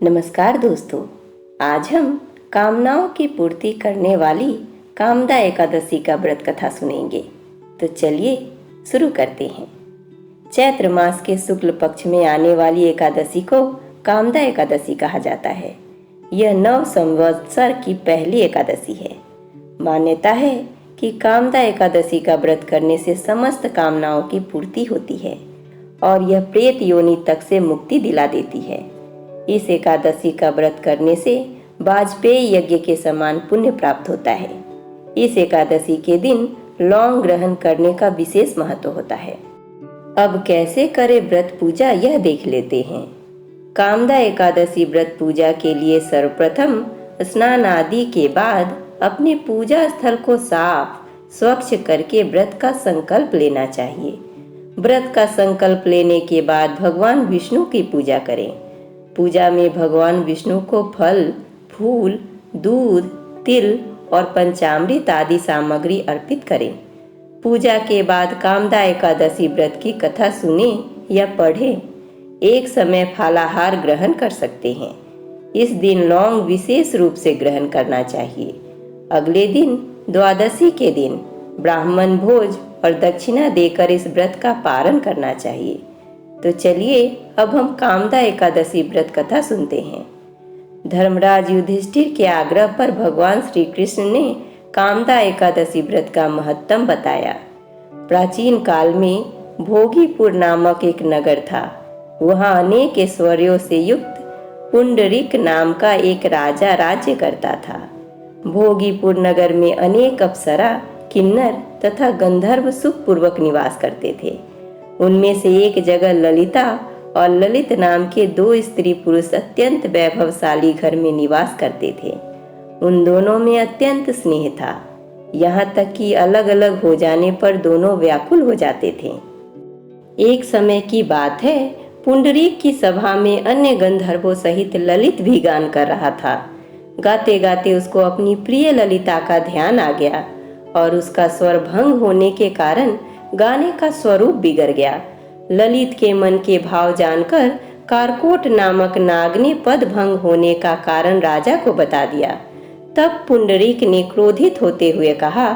नमस्कार दोस्तों। आज हम कामनाओं की पूर्ति करने वाली कामदा एकादशी का व्रत कथा सुनेंगे। तो चलिए शुरू करते हैं। चैत्र मास के शुक्ल पक्ष में आने वाली एकादशी को कामदा एकादशी कहा जाता है। यह नव संवत्सर की पहली एकादशी है। मान्यता है कि कामदा एकादशी का व्रत करने से समस्त कामनाओं की पूर्ति होती है और यह प्रेत योनि तक से मुक्ति दिला देती है। इस एकादशी का व्रत करने से वाजपेयी यज्ञ के समान पुण्य प्राप्त होता है। इस एकादशी के दिन लौंग ग्रहण करने का विशेष महत्व होता है। अब कैसे करें व्रत पूजा यह देख लेते हैं। कामदा एकादशी व्रत पूजा के लिए सर्वप्रथम स्नान आदि के बाद अपने पूजा स्थल को साफ स्वच्छ करके व्रत का संकल्प लेना चाहिए। व्रत का संकल्प लेने के बाद भगवान विष्णु की पूजा करें। पूजा में भगवान विष्णु को फल, फूल, दूध, तिल और पंचामृत आदि सामग्री अर्पित करें। पूजा के बाद कामदा एकादशी व्रत की कथा सुने या पढ़ें। एक समय फलाहार ग्रहण कर सकते हैं। इस दिन लौंग विशेष रूप से ग्रहण करना चाहिए। अगले दिन द्वादशी के दिन ब्राह्मण भोज और दक्षिणा देकर इस व्रत का पारण करना चाहिए। तो चलिए अब हम कामदा एकादशी व्रत कथा सुनते हैं। धर्मराज युधिष्ठिर के आग्रह पर भगवान श्री कृष्ण ने कामदा एकादशी व्रत का महत्तम बताया। प्राचीन काल में भोगीपुर नामक एक नगर था। वहाँ अनेक ऐश्वर्यों से युक्त पुंडरीक नाम का एक राजा राज्य करता था। भोगीपुर नगर में अनेक अप्सरा, किन्नर तथा गंधर्व सुखपूर्वक निवास करते थे। उनमें से एक जगह ललिता और ललित नाम के दो स्त्री पुरुष अत्यंत वैभवशाली घर में निवास करते थे। उन दोनों में अत्यंत स्नेह था, यहाँ तक कि अलग अलग हो जाने पर दोनों व्याकुल हो जाते थे। एक समय की बात है, पुंडरीक की सभा में अन्य गंधर्वों सहित ललित भी गान कर रहा था। गाते गाते उसको अपनी प्रिय ललिता का ध्यान आ गया और उसका स्वर भंग होने के कारण गाने का स्वरूप बिगड़ गया। ललित के मन के भाव जानकर कारकोट नामक नाग ने पद भंग होने का कारण राजा को बता दिया। तब पुंडरीक ने क्रोधित होते हुए कहा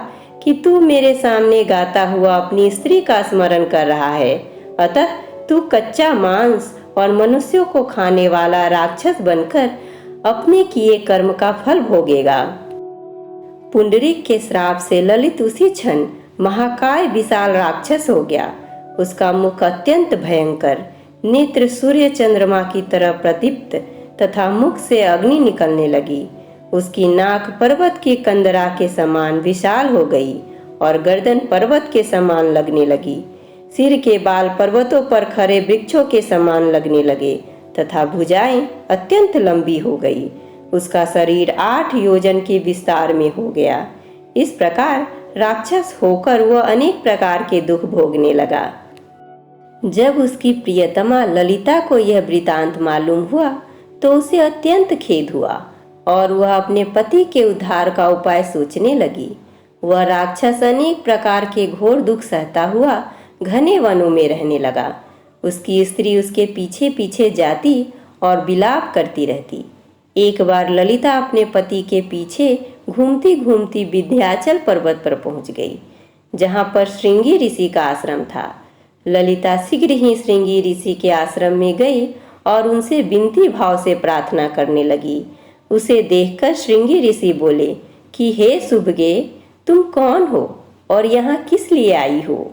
कि तू मेरे सामने गाता हुआ अपनी स्त्री का स्मरण कर रहा है, अतः तू कच्चा मांस और मनुष्यों को खाने वाला राक्षस बनकर अपने किए कर्म का फल भोगेगा। पुंडरीक के श्राप से ललित उसी क्षण महाकाय विशाल राक्षस हो गया। उसका मुख अत्यंत भयंकर, नेत्र सूर्य चंद्रमा की तरह प्रदीप्त तथा मुख से अग्नि निकलने लगी। उसकी नाक पर्वत की कंदरा के समान विशाल हो गई और गर्दन पर्वत के समान लगने लगी। सिर के बाल पर्वतों पर खड़े वृक्षों के समान लगने लगे तथा भुजाएं अत्यंत लंबी हो गई। उसका शरीर 8 योजन के विस्तार में हो गया। इस प्रकार राक्षस होकर वह अनेक प्रकार के दुख भोगने लगा। जब उसकी प्रियतमा ललिता को यह वृतांत मालूम हुआ तो उसे अत्यंत खेद हुआ और वह अपने पति के उद्धार का उपाय सोचने लगी। वह राक्षस अनेक प्रकार के घोर दुख सहता हुआ घने वनों में रहने लगा। उसकी स्त्री उसके पीछे पीछे जाती और विलाप करती रहती। एक बार ललिता अपने पति के पीछे घूमती घूमती विंध्याचल पर्वत पर पहुंच गई, जहां पर श्रृंगी ऋषि का आश्रम था। ललिता शीघ्र ही श्रृंगी ऋषि के आश्रम में गई और उनसे विनती भाव से प्रार्थना करने लगी। उसे देखकर श्रृंगी ऋषि बोले कि हे सुभगे, तुम कौन हो और यहाँ किस लिए आई हो?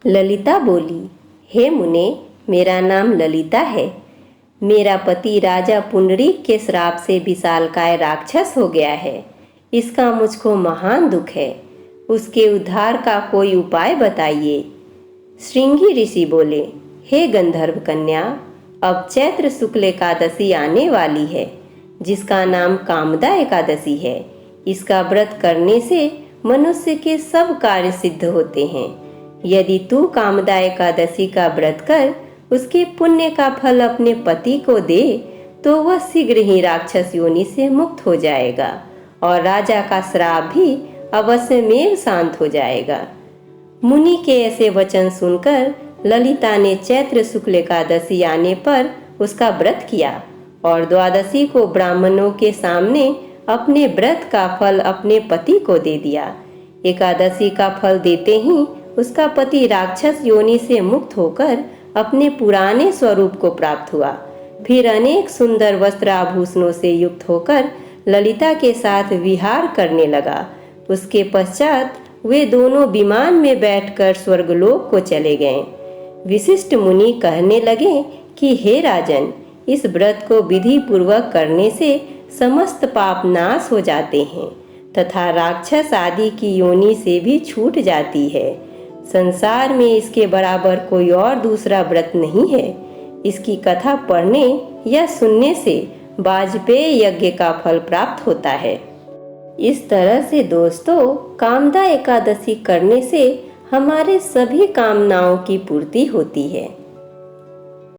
ललिता बोली, हे मुने, मेरा नाम ललिता है। मेरा पति राजा पुंडरीक के श्राप से विशालकाय राक्षस हो गया है। इसका मुझको महान दुख है। उसके उद्धार का कोई उपाय बताइए। श्रृंगी ऋषि बोले, हे गंधर्व कन्या, अब चैत्र शुक्ल एकादशी आने वाली है, जिसका नाम कामदा एकादशी है। इसका व्रत करने से मनुष्य के सब कार्य सिद्ध होते हैं। यदि तू कामदा एकादशी का व्रत कर उसके पुण्य का फल अपने पति को दे तो वह शीघ्र ही राक्षस योनि से मुक्त हो जाएगा और राजा का श्राप भी अवश्य में शांत हो जाएगा। मुनि के ऐसे वचन सुनकर ललिता ने चैत्र शुक्ल एकादशी आने पर उसका व्रत किया और द्वादशी को ब्राह्मणों के सामने अपने व्रत का फल अपने पति को दे दिया। एकादशी का फल देते ही उसका पति राक्षस योनि से मुक्त होकर अपने पुराने स्वरूप को प्राप्त हुआ। फिर अनेक सुंदर वस्त्र आभूषणों से युक्त होकर ललिता के साथ विहार करने लगा। उसके पश्चात वे दोनों विमान में बैठकर स्वर्गलोक को चले गए। विशिष्ट मुनि कहने लगे कि हे राजन, इस व्रत को विधि पूर्वक करने से समस्त पाप नाश हो जाते हैं तथा राक्षस आदि की योनि से भी छूट जाती है। संसार में इसके बराबर कोई और दूसरा व्रत नहीं है। इसकी कथा पढ़ने या सुनने से वाजपेय यज्ञ का फल प्राप्त होता है। इस तरह से दोस्तों, कामदा एकादशी करने से हमारे सभी कामनाओं की पूर्ति होती है।